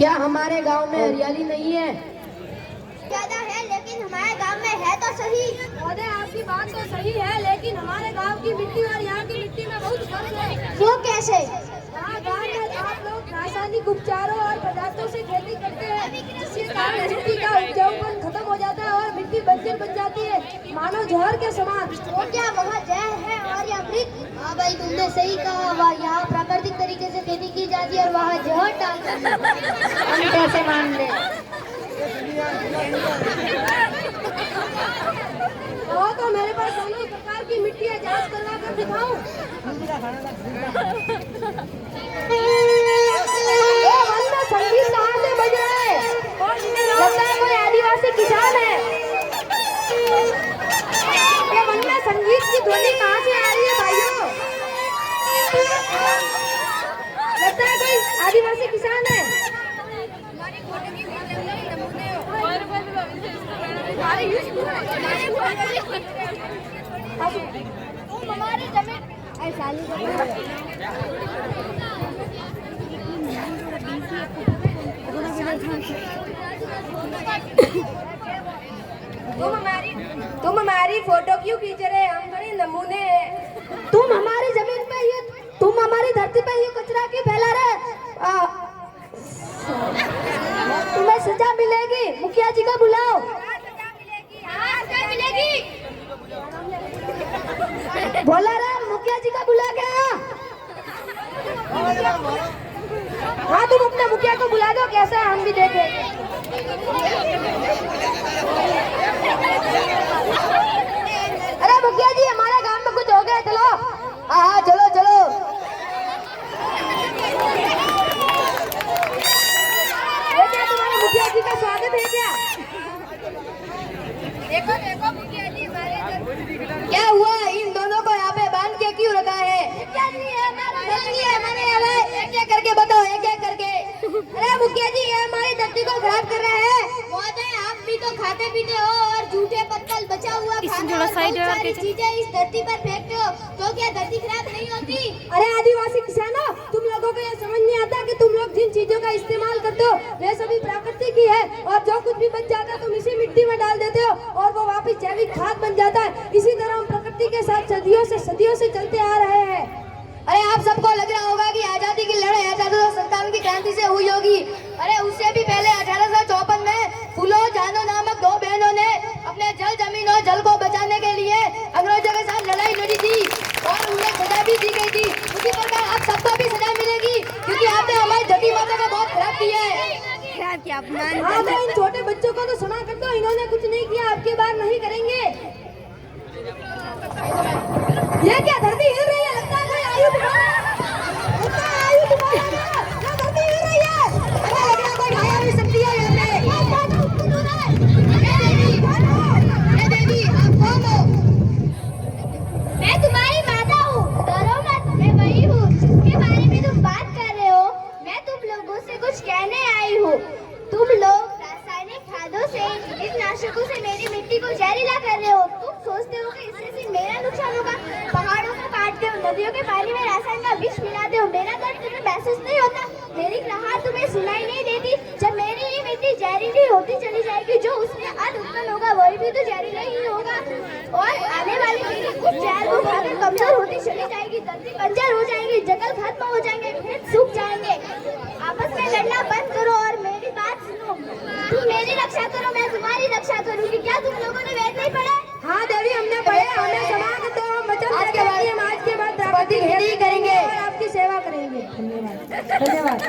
क्या हमारे गांव में हरियाली नहीं है? ज्यादा है, लेकिन हमारे गांव में है तो सही। महोदय, आपकी बात तो सही है, लेकिन हमारे गांव की मिट्टी और यहाँ की मिट्टी में बहुत फर्क है। वो कैसे? यहाँ गांव में आप लोग रासायनिक उपचारों और पदार्थों से खेती करते हैं, जिसके कारण मिट्टी का उपजाऊपन खत्म हो जाता है और मिट्टी बंजर बन जाती है, मानो जहर के समान। वो क्या वहाँ जहर है और या अमृत? हाँ भाई, तुमने सही कहा। वहाँ यहाँ प्राकृतिक तरीके से खेती की जाती है और वहाँ जहर डालकर हम कैसे मान ले? तो मेरे पास दोनों प्रकार की मिट्टी है, जांच करवा कर दिखाऊं? वन में संगीत कहाँ से बज रहा है? लगता है कोई आदिवासी किसान है। ये वन में संगीत की ध्वनि कहाँ से आ रही है भाइयों? लगता है कोई आदिवासी किसान है। हमारी जमीन ऐसा तुम हमारी फोटो क्यों खींच रहे? हम बड़े नमूने हैं। तुम हमारी जमीन पे ये, तुम हमारी धरती पे ये कचरा क्यों फैला रहे? तुम्हें सजा मिलेगी। मुखिया जी को बुलाओ। बोला रहा मुखिया जी का बुला के आ। हाँ, तुम अपने मुखिया को बुला दो, कैसा है हम भी देखें। अरे मुखिया जी, हमारे गांव में कुछ हो गया, चलो। हाँ चलो चलो। ये क्या तुम्हारे मुखिया जी का स्वागत है क्या? देखो देखो मुखिया जी हमारे इधर। क्या हुआ? इन दोनों को यहाँ पे बांध के क्यों रखा है? एक एक करके बताओ, एक एक करके। अरे मुखिया जी, ये हमारी धरती को खराब कर रहे हैं। महोदय, आप भी तो खाते पीते हो और झूठे पत्तल बचा हुआ खाना और बहुत सारी चीजें इस धरती पर फेंकते हो, तो क्या धरती खराब नहीं होती? अरे आदिवासी किसानों, तुम लोगों को ये समझ नहीं आता कि तुम लोग जिन चीजों का इस्तेमाल करते हो वे सभी प्राकृतिक ही है, और जो कुछ भी बच जाता है तुम इसी मिट्टी में डाल देते हो और वो वापस जैविक खाद बन जाता है। इसी तरह हम प्रकृति के साथ सदियों से चलते आ रहे हैं। अरे आप सबको लग रहा होगा कि आजादी की लड़ाई 1857 की क्रांति से हुई होगी। अरे उससे भी पहले 1854 में फूलो जानो नामक दो बहनों ने अपने जल, जमीन और जल को बचाने के लिए अंग्रेजों के साथ लड़ाई लड़ी थी और उन्हें सजा भी दी गई थी। उसी प्रकार आप सबको भी सजा मिलेगी, क्योंकि आपने हमारी धरती माता को बहुत खराब किया है। हाँ, तो इन छोटे बच्चों को तो सुना कर दो, इन्होंने कुछ नहीं किया, आपकी बार नहीं करेंगे। ये क्या धरती हिल रही है? लगता है कोई आयु तुम्हारा धरती हिल रही है। अरे लग रहा कोई माया भी शक्ति है यहाँ पे। ये देवी, आप कौन हो? मैं तुम्हारी माता हूँ, डरो मत, मैं वही हूँ जिसके बारे में तुम बात कर रहे हो। मैं तुम लोगों से कुछ कहने आई हूँ। तुम लोग रासायनिक खादों से, कीटनाशकों से मेरी मिट्टी को जहरीला कर रहे हो। तुम सोचते हो कि इससे सिर्फ मेरा नुकसान होगा। पहाड़ों को काटते हो, नदियों के पानी में रासायनिक का विष मिलाते हो। मेरा दर्द तुम्हें महसूस नहीं होता? मेरी कराहट तुम्हें सुनाई नहीं देती? जब मेरी ही मिट्टी जहरीली होती चली जाएगी, जो उसमें अन्न उत्पन्न होगा वही भी तो जहरीला ही होगा, और आने वाली पीढ़ी उस जहर को खाकर कमजोर होती चली जाएगी। धरती बंजर हो जाएगी, जंगल खत्म हो जाएंगे, खेत सूख जाएंगे। आपस में लड़ना बंद करो और मेरी बात सुनो। तुम मेरी रक्षा करो, मैं तुम्हारी रक्षा करूंगी। क्या तुम लोगों ने वेद नहीं पढ़ा? हाँ देवी, हमने पढ़े, हमें समाज तो हम वचन देंगे, हम आज के बाद प्राकृतिक खेती करेंगे और आपकी सेवा करेंगे। धन्यवाद।